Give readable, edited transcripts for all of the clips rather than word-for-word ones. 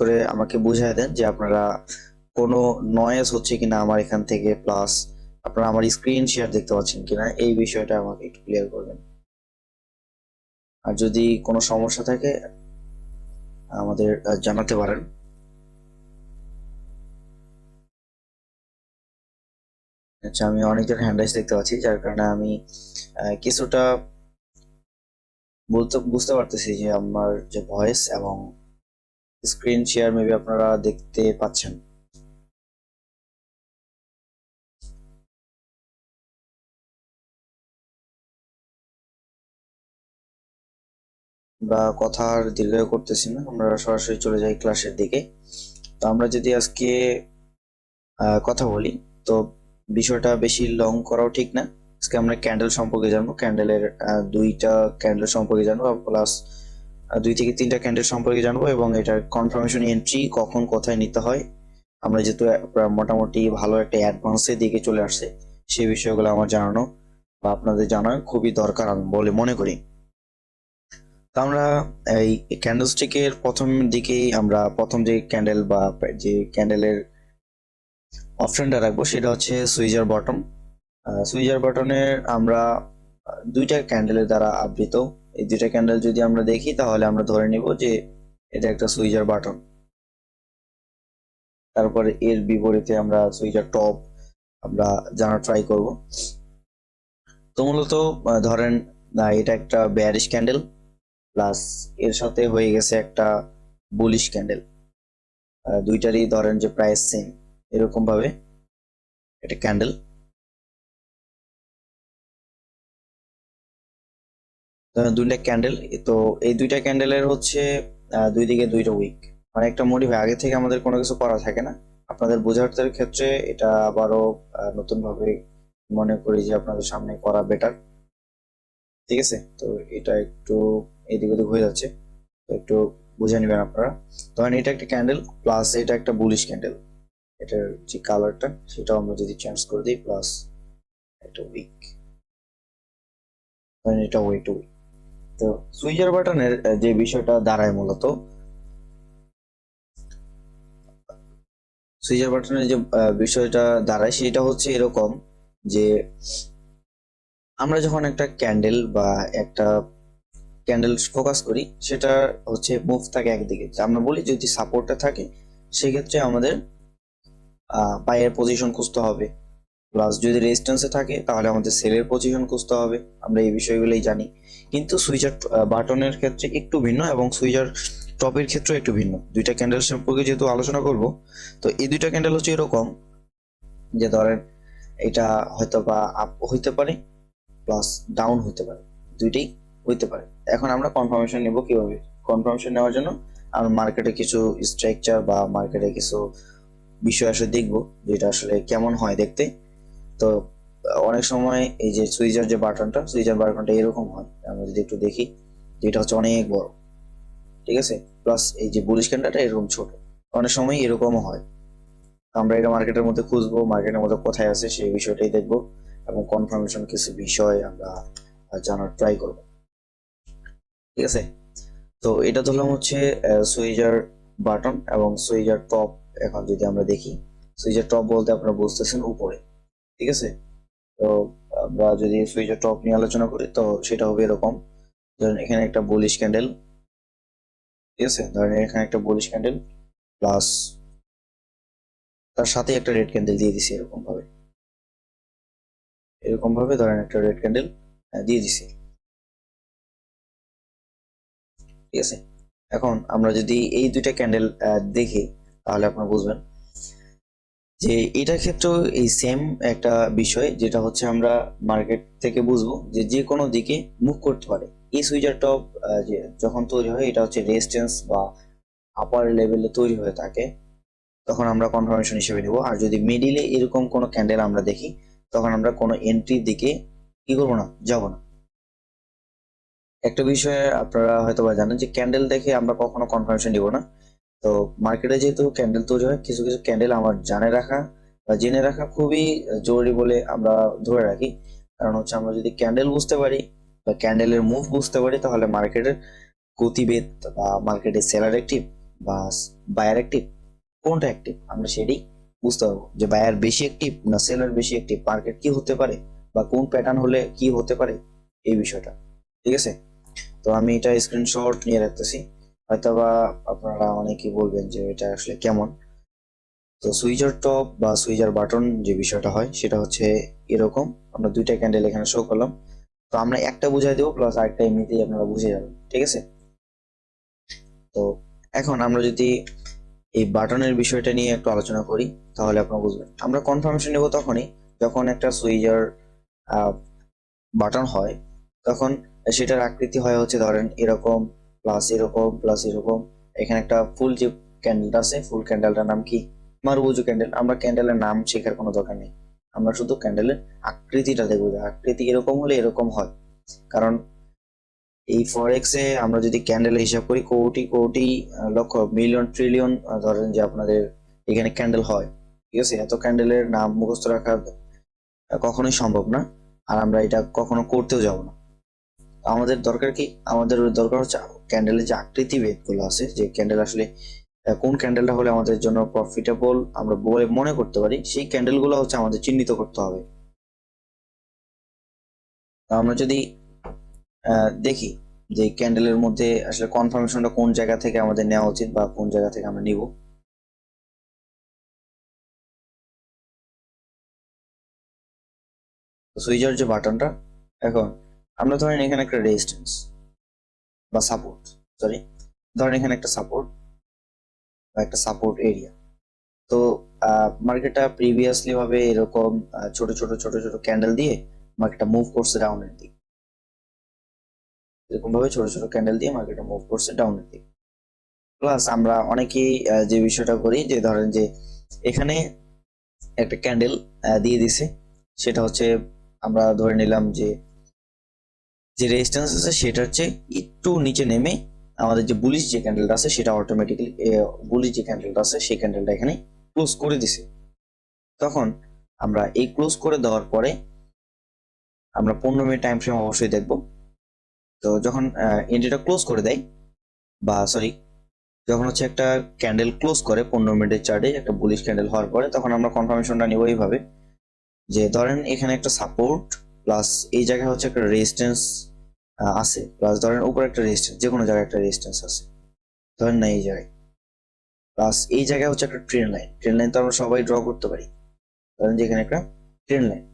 করে আমাকে বুঝায় দেন যে আপনারা কোনো নয়েজ হচ্ছে কিনা আমার এখান থেকে, প্লাস আপনারা আমার স্ক্রিন শেয়ার দেখতে পাচ্ছেন কিনা, এই বিষয়টা আমাকে একটু ক্লিয়ার করবেন। আর যদি কোনো সমস্যা থাকে আমাদের জানাতে পারেন। আচ্ছা, আমি অনেকজন হ্যান্ড রাইজ দেখতে পাচ্ছি, যার কারণে আমি কিছুটা বুঝতে পারতেছি যে আমার যে ভয়েস এবং স্ক্রিন শেয়ার মেবি আপনারা দেখতে পাচ্ছেন বা কথা আর দীর্ঘায়ু করতেছি না, আমরা সরাসরি চলে যাই ক্লাসের দিকে। তো আমরা যদি আজকে কথা বলি, তো বিষয়টা বেশি লং করাও ঠিক না। আজকে আমরা ক্যান্ডেল সম্পর্কে জানবো, ক্যান্ডেলের দুইটা ক্যান্ডেল সম্পর্কে জানবো, প্লাস 2 থেকে 3টা ক্যান্ডেল সম্পর্কে জানবো, এবং এটার কনফার্মেশন এন্ট্রি কখন কোথায় নিতে হয়। আমরা যেহেতু মোটামুটি ভালো একটা অ্যাডভান্সের দিকে চলে আসছে, সেই বিষয়গুলো আমার জানানো বা আপনাদের জানা খুবই দরকার আমি বলে মনে করি। তো আমরা এই ক্যান্ডেলস্টিকের প্রথম দিকেই আমরা প্রথম যে ক্যান্ডেল বা যে ক্যান্ডেলের অপশনটা রাখবো সেটা হচ্ছে সুইজার বটম। সুইজার বাটনের আমরা 2টা ক্যান্ডেলের দ্বারা আবৃত। এই 2টা ক্যান্ডেল যদি আমরা দেখি তাহলে আমরা ধরে নিব যে এটা একটা সুইজার বাটন। তারপরে এর বিপরীতে আমরা সুইজার টপ আমরা জানার ট্রাই করব। তো মূলত ধরেন এটা একটা বেয়ারিশ ক্যান্ডেল, প্লাস এর সাথে হয়ে গেছে একটা বুলিশ ক্যান্ডেল। দুইটারই ধরেন যে প্রাইস সেম, এরকম ভাবে এটা ক্যান্ডেল। দুইটা ক্যান্ডেল, তো এই 2টা ক্যান্ডেলের হচ্ছে 2 দিকে 2টা উইক, মানে একটা মোটিভ আগে থেকে আমাদের কোনো কিছু করা থাকে না। আপনাদের বোঝার্থের ক্ষেত্রে এটা আবারও নতুন ভাবে মনে করি যে আপনাদের সামনে করা বেটার। ঠিক আছে, তো এটা একটু এদিক ওদিক হয়ে যাচ্ছে, তো একটু বুঝে নেবেন আপনারা। ধরেন এটা একটা ক্যান্ডেল, প্লাস এটা একটা বুলিশ ক্যান্ডেল। এটার যে কালারটা সেটাও আমরা যদি চেঞ্জ করে দিই, প্লাস একটা উইক, ধরেন এটা ওয়ে টু উইক। তো সুইচার বাটনের যে বিষয়টা দাঁড়ায় মূলত, সুইচার বাটনের যে বিষয়টা দাঁড়ায় সেটা হচ্ছে এরকম যে আমরা যখন একটা ক্যান্ডেল বা একটা ক্যান্ডেল ফোকাস করি, সেটা হচ্ছে মুভ থাকে একদিকে। যে আমরা বলি যদি সাপোর্টে থাকে সেক্ষেত্রে আমাদের বায়ের পজিশন খুঁজতে হবে, প্লাস যদি রেজিস্ট্যান্সে থাকে তাহলে আমাদের সেলের পজিশন খুঁজতে হবে। আমরা এই বিষয়গুলোই জানি, কিন্তু সুইচার বাটনের ক্ষেত্রে একটু ভিন্ন, এবং সুইচার টপের ক্ষেত্রে একটু ভিন্ন। 2টা ক্যান্ডেল সম্পর্কে যেহেতু আলোচনা করব, তো এই 2টা ক্যান্ডেল হচ্ছে এরকম যে ধরেন এটা হয়তো বা আপ হইতে পারে, প্লাস ডাউন হইতে পারে, দুইটাই হইতে পারে। এখন আমরা কনফার্মেশন নেব কিভাবে? কনফার্মেশন নেওয়ার জন্য আমরা মার্কেটে কিছু স্ট্রাকচার বা মার্কেটে কিছু বিষয় আসলে দেখবো, যেটা আসলে কেমন হয় দেখতে। তো অনেক সময় এই যে সুইচার বাটনটা এরকম হয়, আমরা যদি একটু দেখি যে এটা হচ্ছে অনেক বড়, ঠিক আছে, প্লাস এই যে বুলিশ ক্যান্ডেলটা এরকম ছোট। অনেক সময় এরকমও হয়। আমরা এটা মার্কেটের মধ্যে খুঁজবো, মার্কেটের মধ্যে কোথায় আছে সেই বিষয়টাই দেখবো, এবং কনফার্মেশন কিছু বিষয় আমরা জানার ট্রাই করব। ঠিক আছে, তো এটা ধরলাম হচ্ছে সুইজার বাটন এবং সুইজার টপ। এখন যদি আমরা দেখি, সুইজার টপ বলতে আপনারা বুঝতেছেন উপরে। ঠিক আছে, তো আমরা যদি সুইজার টপ নিয়ে আলোচনা করি তো সেটা হবে এরকম। ধরেন এখানে একটা বুলিশ ক্যান্ডেল, ঠিক আছে, ধরেন এখানে একটা বুলিশ ক্যান্ডেল, প্লাস তার সাথে একটা রেড ক্যান্ডেল দিয়ে দিছি এরকম ভাবে। এরকম ভাবে ধরেন একটা রেড ক্যান্ডেল দিয়ে দিছি। ঠিক আছে, এখন আমরা যদি এই 2টা ক্যান্ডেল দেখি তাহলে আপনারা বুঝবেন যে এটার ক্ষেত্রেও এই সেম একটা বিষয়, যেটা হচ্ছে আমরা মার্কেট থেকে বুঝবো যে যে কোনো দিকে মুভ করতে পারে। এই সুইচার টপ যে যখন তৈরি হয় এটা হচ্ছে রেজিস্ট্যান্স বা আপার লেভেলে তৈরি হয়ে থাকে, তখন আমরা কনফার্মেশন হিসেবে নেব। আর যদি মিডিলে এরকম কোনো ক্যান্ডেল আমরা দেখি, তখন আমরা কোনো এন্ট্রির দিকে কি করবো না, যাব না। একটা বিষয়ে আপনারা হয়তো বা জানেন যে ক্যান্ডেল দেখে আমরা কখনো কনফার্মেশন দিব না। তো মার্কেটে যেহেতু ক্যান্ডেল তৈরি হয়, কিছু কিছু ক্যান্ডেল আমার জানে রাখা বা জেনে রাখা খুবই জরুরি বলে আমরা ধরে রাখি। কারণ হচ্ছে আমরা যদি ক্যান্ডেল বুঝতে পারি বা ক্যান্ডেলের মুভ বুঝতে পারি, তাহলে মার্কেটের গতিবেগ বা মার্কেটের সেলার অ্যাক্টিভ বা বায়ার অ্যাক্টিভ, কোনটা অ্যাক্টিভ আমরা সেটাই বুঝতে পারবো যে বায়ার বেশি অ্যাক্টিভ না সেলার বেশি অ্যাক্টিভ, মার্কেট কি হতে পারে বা কোন প্যাটার্ন হলে কি হতে পারে এই বিষয়টা। ঠিক আছে, তো আমি এটা স্ক্রিনশট নিয়ে রাখতেছি, হয়তোবা আপনারা অনেকেই বলবেন যে এটা আসলে কেমন। তো সুইচার টপ বা সুইচার বাটন যে বিষয়টা হয় সেটা হচ্ছে এরকম, আমরা দুইটা ক্যান্ডেল এখানে শো করলাম, তো আমরা একটা বুঝাই দেবো প্লাস আরেকটা এমনিতেই আপনারা বুঝে যাবেন। ঠিক আছে, তো এখন আমরা যদি এই বাটনের বিষয়টা নিয়ে একটু আলোচনা করি তাহলে আপনারা বুঝবেন। আমরা কনফার্মেশন নেব তখনই যখন একটা সুইচার বাটন হয়, তখন সেটার আকৃতি হয় হচ্ছে ধরেন এরকম প্লাস এরকম প্লাস এরকম। এখানে একটা ফুল যে ক্যান্ডেলটা আছে, ফুল ক্যান্ডেলটার নাম কি? মারুবুজু ক্যান্ডেল। আমরা ক্যান্ডেলের নাম শেখার কোনো দরকার নেই, আমরা শুধু ক্যান্ডেলের আকৃতিটা দেখবো যে আকৃতি এরকম হলে এরকম হয়। কারণ এই ফরেক্সে আমরা যদি ক্যান্ডেল হিসাব করি কোটি কোটি লক্ষ মিলিয়ন ট্রিলিয়ন ধরেন যে আপনাদের এখানে ক্যান্ডেল হয়। ঠিক আছে, এত ক্যান্ডেলের নাম মুখস্থ রাখা কখনোই সম্ভব না, আর আমরা এটা কখনো করতেও যাব না। আমাদের দরকার কি? আমাদের দরকার হচ্ছে ক্যান্ডেলের যে আকৃতি ভেদগুলো আছে, যে ক্যান্ডেল আসলে কোন ক্যান্ডেলটা হলে আমাদের জন্য প্রফিটেবল আমরা বলে মনে করতে পারি, সেই ক্যান্ডেলগুলো হচ্ছে আমাদের চিহ্নিত করতে হবে। আমরা যদি দেখি যে ক্যান্ডেলের মধ্যে আসলে কনফার্মেশনটা কোন জায়গা থেকে আমাদের নেওয়া উচিত বা কোন জায়গা থেকে আমরা নিব। সুইচার যে বাটনটা, এখন আমরা ধরেন এখানে একটা রেজিস্ট্যান্স বা সাপোর্ট, সরি ধরেন এখানে একটা সাপোর্ট বা একটা সাপোর্ট এরিয়া। তো মার্কেটটা প্রিভিয়াসলি ভাবে এরকম ছোট ছোট ছোট ছোট ক্যান্ডেল দিয়ে মার্কেটটা মুভ করছে ডাউনের দিকে, এরকম ভাবে ছোট ছোট ক্যান্ডেল দিয়ে মার্কেটটা মুভ করছে ডাউনের দিকে। প্লাস আমরা অনেকেই যে বিষয়টা করি যে ধরেন যে এখানে একটা ক্যান্ডেল দিয়ে দিছে, সেটা হচ্ছে আমরা ধরে নিলাম যে যে রেজিস্ট্যান্স আছে সেটা হচ্ছে একটু নিচে নেমে আমাদের যে বুলিশ যে ক্যান্ডেলটা আছে সেটা অটোমেটিক্যালি বুলিশ যে ক্যান্ডেলটা আছে সেই ক্যান্ডেলটা এখানে ক্লোজ করে দিছে। তখন আমরা এই ক্লোজ করে দেওয়ার পরে আমরা 15 মিনিট টাইম ফ্রেম অবশ্যই দেখব। তো যখন এন্ট্রিটা ক্লোজ করে দেয় বা সরি যখন হচ্ছে একটা ক্যান্ডেল ক্লোজ করে 15 মিনিটের চার্টে একটা বুলিশ ক্যান্ডেল হওয়ার পরে, তখন আমরা কনফার্মেশনটা নিব এইভাবে যে ধরেন এখানে একটা সাপোর্ট প্লাস এই জায়গায় হচ্ছে একটা রেজিস্ট্যান্স আছে, প্লাস ধরেন উপরে একটা রেজিস্ট্যান্স, যে কোনো জায়গায় একটা রেজিস্ট্যান্স আছে ধরেন না এই জায়গায়, প্লাস এই জায়গায় হচ্ছে একটা ট্রেন লাইন। ট্রেন লাইন তো আমরা সবাই ড্র করতে পারি, ধরেন যে এখানে একটা ট্রেন লাইন।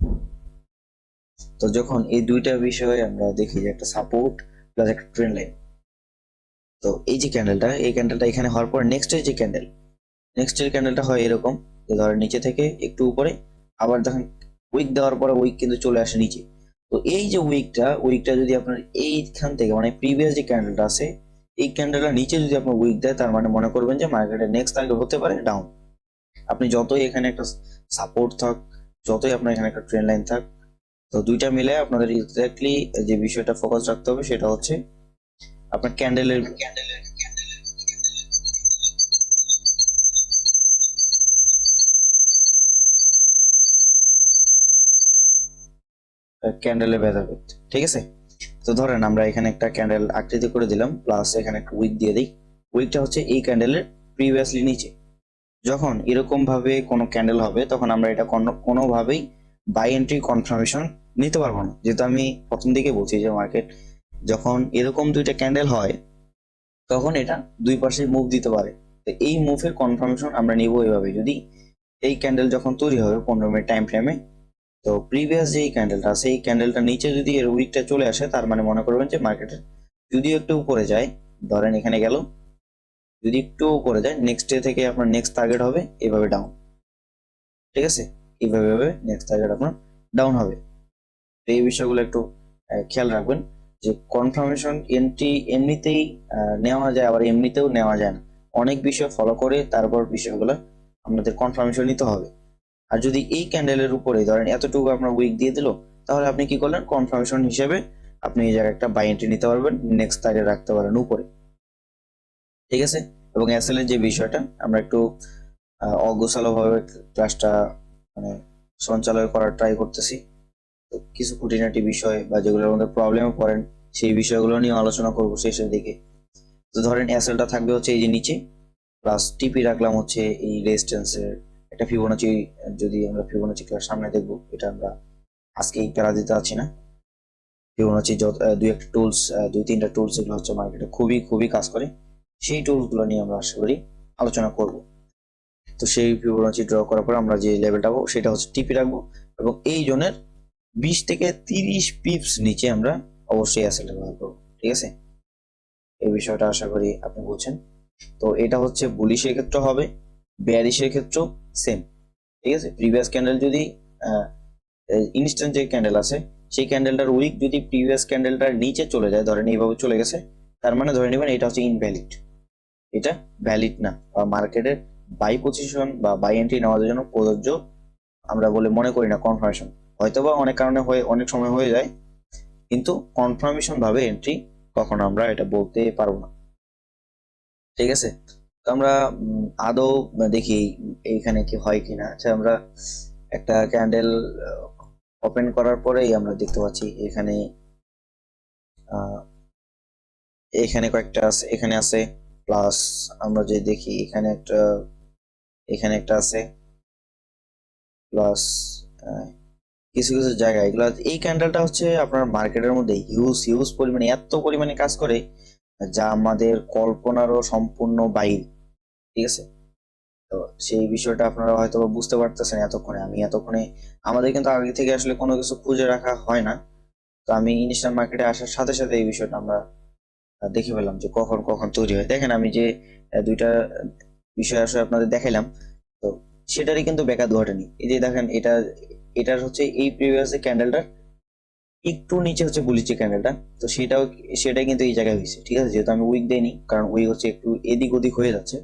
তো যখন এই দুইটা বিষয়ে আমরা দেখি যে একটা সাপোর্ট প্লাস একটা ট্রেন লাইন, তো এই যে ক্যান্ডেলটা, এই ক্যান্ডেলটা এখানে হওয়ার পর নেক্সটের যে ক্যান্ডেল, নেক্সটের ক্যান্ডেলটা হয় এরকম যে ধরেন নিচে থেকে একটু উপরে, আবার দেখেন উইক দেওয়ার পরে উইক কিন্তু চলে আসে নিচে। তো এই যে উইকটা যদি আপনার এইখান থেকে মানে প্রিভিয়াস যে ক্যান্ডেলটা আছে এই ক্যান্ডেলটা নিচে যদি আপনার উইক দেয়, তার মানে মনে করবেন যে মার্কেটের নেক্সট টার্গেট হতে পারে ডাউন। আপনি যতই এখানে একটা সাপোর্ট থাক, যতই আপনার এখানে একটা ট্রেন লাইন থাক, তো দুইটা মিলে আপনাদের এক্স্যাক্টলি যে বিষয়টা ফোকাস রাখতে হবে সেটা হচ্ছে আপনার ক্যান্ডেলের ক্যান্ডেলের ভেদাভেদ। ঠিক আছে, তো ধরেন আমরা এখানে একটা ক্যান্ডেল আকৃতি করে দিলাম প্লাস এখানে একটা উইক দিয়ে দিই, উইকটা হচ্ছে এই ক্যান্ডেলের প্রিভিয়াসলি নিচে। যখন এরকম ভাবে কোনো ক্যান্ডেল হবে তখন আমরা এটা কোনোভাবেই বাই এন্ট্রি কনফার্মেশন নিতে পারবো না, যেহেতু আমি প্রথম দিকে বলছি যে মার্কেট যখন এরকম দুইটা ক্যান্ডেল হয় তখন এটা দুই পাশে মুভ দিতে পারে। তো এই মুভের কনফার্মেশন আমরা নিব এইভাবে, যদি এই ক্যান্ডেল যখন তৈরি হবে 15 মিনিট টাইম ফ্রেমে, তো প্রিভিয়াস যে ক্যান্ডেলটা আছে এই ক্যান্ডেলটা নিচে যদি এর উইকটা চলে আসে, তার মানে মনে করবেন যে মার্কেটের যদি একটু উপরে যায়, ধরেন এখানে গেল, যদি একটু উপরে যায় নেক্সট ডে থেকে আপনার নেক্সট টার্গেট হবে এভাবে ডাউন। ঠিক আছে, এইভাবে নেক্সট টার্গেট আপনার ডাউন হবে। তো এই বিষয়গুলো একটু খেয়াল রাখবেন যে কনফার্মেশন এন্ট্রি এমনিতেই নেওয়া যায়, আবার এমনিতেও নেওয়া যায় না, অনেক বিষয় ফলো করে তারপর বিষয়গুলো আমাদের কনফার্মেশন নিতে হবে। আর যদি এই ক্যান্ডেলের উপরে ধরেন এতটুকু আপনার উইক দিয়ে দিল, তাহলে আপনি কি করলেন কনফার্মেশন হিসেবে আপনি এই জায়গায় একটা বাই এন্ট্রি নিতে পারবেন, নেক্সট টার্গেট রাখতে পারেন উপরে। ঠিক আছে, এবং এসএল এর যে বিষয়টা আমরা একটু অগোছালো ভাবে ক্লাসটা মানে সঞ্চালন করার ট্রাই করতেছি। তো কিছু খুঁটিনাটি বিষয় বা যেগুলোর মধ্যে প্রবলেমে পড়েন সেই বিষয়গুলো নিয়ে আলোচনা করবো শেষের দিকে। তো ধরেন এসএলটা থাকবে হচ্ছে এই যে নিচে, প্লাস টিপি রাখলাম হচ্ছে এই রেজিস্ট্যান্সের একটা ফিবোনাচি। যদি আমরা ফিবোনাচি ক্লাস সামনে দেখবো, এটা আমরা আজকেই প্যারা দিতে পারছি না। ফিবোনাচি দুই একটা টুলস, দুই তিনটা টুলস এগুলো হচ্ছে মার্কেটে খুবই খুবই কাজ করে, সেই টুলসগুলো নিয়ে আমরা আশা করি আলোচনা করব। তো সেই ফিবোনাচি ড্র করার পর আমরা যে লেভেলটা পাবো সেটা হচ্ছে টিপি রাখবো, এবং এই জোনের 20 থেকে 30 পিপস নিচে আমরা অবশ্যই অ্যাসেট ব্যবহার করবো। ঠিক আছে, এই বিষয়টা আশা করি আপনি বুঝছেন। তো এটা হচ্ছে বুলিশের ক্ষেত্রে হবে, বেয়ারিশের ক্ষেত্রেও সেম। ঠিক আছে, প্রিভিয়াস ক্যান্ডেল যদি ইনস্ট্যান্ট যে ক্যান্ডেল আছে সেই ক্যান্ডেলটার উইক যদি প্রিভিয়াস ক্যান্ডেলটার নিচে চলে যায়, ধরেন এইভাবে চলে গেছে, তার মানে ধরে নেবেন এটা হচ্ছে ইনভ্যালিড, এটা ভ্যালিড না, বা মার্কেটের বাই পজিশন বা বাই এন্ট্রি নেওয়ার জন্য প্রযোজ্য আমরা বলে মনে করি না কনফার্মেশন। হয়তোবা অনেক কারণে হয়ে অনেক সময় হয়ে যায়, কিন্তু কনফার্মেশন ভাবে এন্ট্রি কখনো আমরা এটা বলতে পারবো না। ঠিক আছে, তো আমরা আদৌ দেখি এইখানে কি হয় কিনা। আচ্ছা, আমরা একটা ক্যান্ডেল ওপেন করার পরেই আমরা দেখতে পাচ্ছি এখানে এখানে কয়েকটা আছে, এখানে আছে, প্লাস আমরা যে দেখি এখানে একটা আছে, প্লাস কিছু কিছু জায়গায় এগুলো। এই ক্যান্ডেলটা হচ্ছে আপনার মার্কেটের মধ্যে হিউজ হিউজ পরিমাণে, এত পরিমাণে কাজ করে যা আমাদের কল্পনারও সম্পূর্ণ বাইরে। ঠিক আছে, তো সেই বিষয়টা আপনারা হয়তো বুঝতে পারতেছেন এতক্ষণে। এতক্ষণে আমাদের কিন্তু আগে থেকে আসলে কোনো কিছু খুঁজে রাখা হয় না। তো আমি ইনস্ট্যান্ট মার্কেটে আসার সাথে সাথে এই বিষয়টা আমরা দেখে ফেললাম যে কখন কখন তৈরি হয়। দেখেন আমি যে দুইটা বিষয় আসলে আপনাদের দেখাইলাম, তো সেটারই কিন্তু ব্যাঘাত ঘটেনি। এই যে দেখেন এটার হচ্ছে এই প্রিভিয়াস ক্যান্ডেলটার একটু নিচে হচ্ছে বুলিশ ক্যান্ডেলটা, তো সেটাই কিন্তু এই জায়গায় হয়েছে। ঠিক আছে, যেহেতু আমি উইক দেইনি, কারণ উইক হচ্ছে একটু এদিক ওদিক হয়ে যাচ্ছে,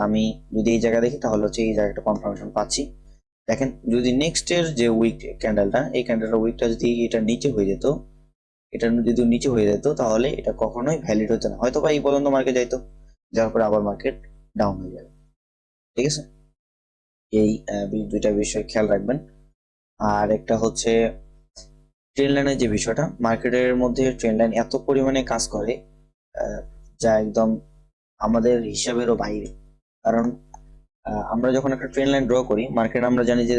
আমি যদি এই জায়গা দেখি তাহলে হচ্ছে এই জায়গাটা কনফার্মেশন পাচ্ছি। দেখেন যদি নেক্সট এর যে উইক ক্যান্ডেলটা, এই ক্যান্ডেলটা উইকটা যদি এটা নিচে হয়ে যেত, এটা যদি নিচে হয়ে যেত তাহলে এটা কখনোই ভ্যালিড হতো না, হয়তো বা এই পর্যন্ত মার্কেট যাইতো, যাওয়ার পরে আবার মার্কেট ডাউন হয়ে যাবে। ঠিক আছে, এই দুইটা বিষয় খেয়াল রাখবেন। আর একটা হচ্ছে ট্রেন লাইনের যে বিষয়টা, মার্কেটের মধ্যে ট্রেন লাইন এত পরিমাণে কাজ করে যা একদম আমাদের হিসাবেরও বাইরে। কারণ আমরা যখন একটা ট্রেন লাইন ড্র করি মার্কেট, আমরা জানি যে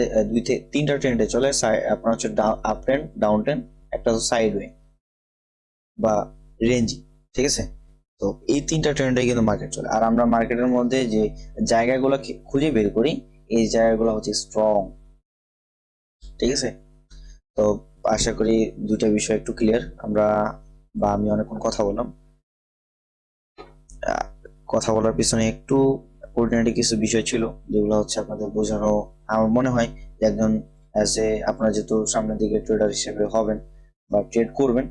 তিনটা ট্রেন্ডে চলে, আপনার হচ্ছে আপ ট্রেন্ড, ডাউন ট্রেন্ড, একটা হচ্ছে সাইড ওয়ে বা রেঞ্জি। ঠিক আছে, তো এই তিনটা ট্রেন্ডে কিন্তু মার্কেট চলে। আর আমরা মার্কেটের মধ্যে যে জায়গাগুলো খুঁজে বের করি, এই জায়গাগুলো হচ্ছে স্ট্রং। ঠিক আছে, তো আশা করি দুইটা বিষয় একটু ক্লিয়ার। আমি অনেকক্ষণ কথা বললাম, কথা বলার পিছনে একটু কোঅর্ডিনেটিভ কিছু বিষয় ছিল যেগুলো হচ্ছে আপনাদের বোঝানো। আমার মনে হয় যে একজন আপনারা যেহেতু সামনের দিকে ট্রেডার হিসেবে হবেন বা ট্রেড করবেন,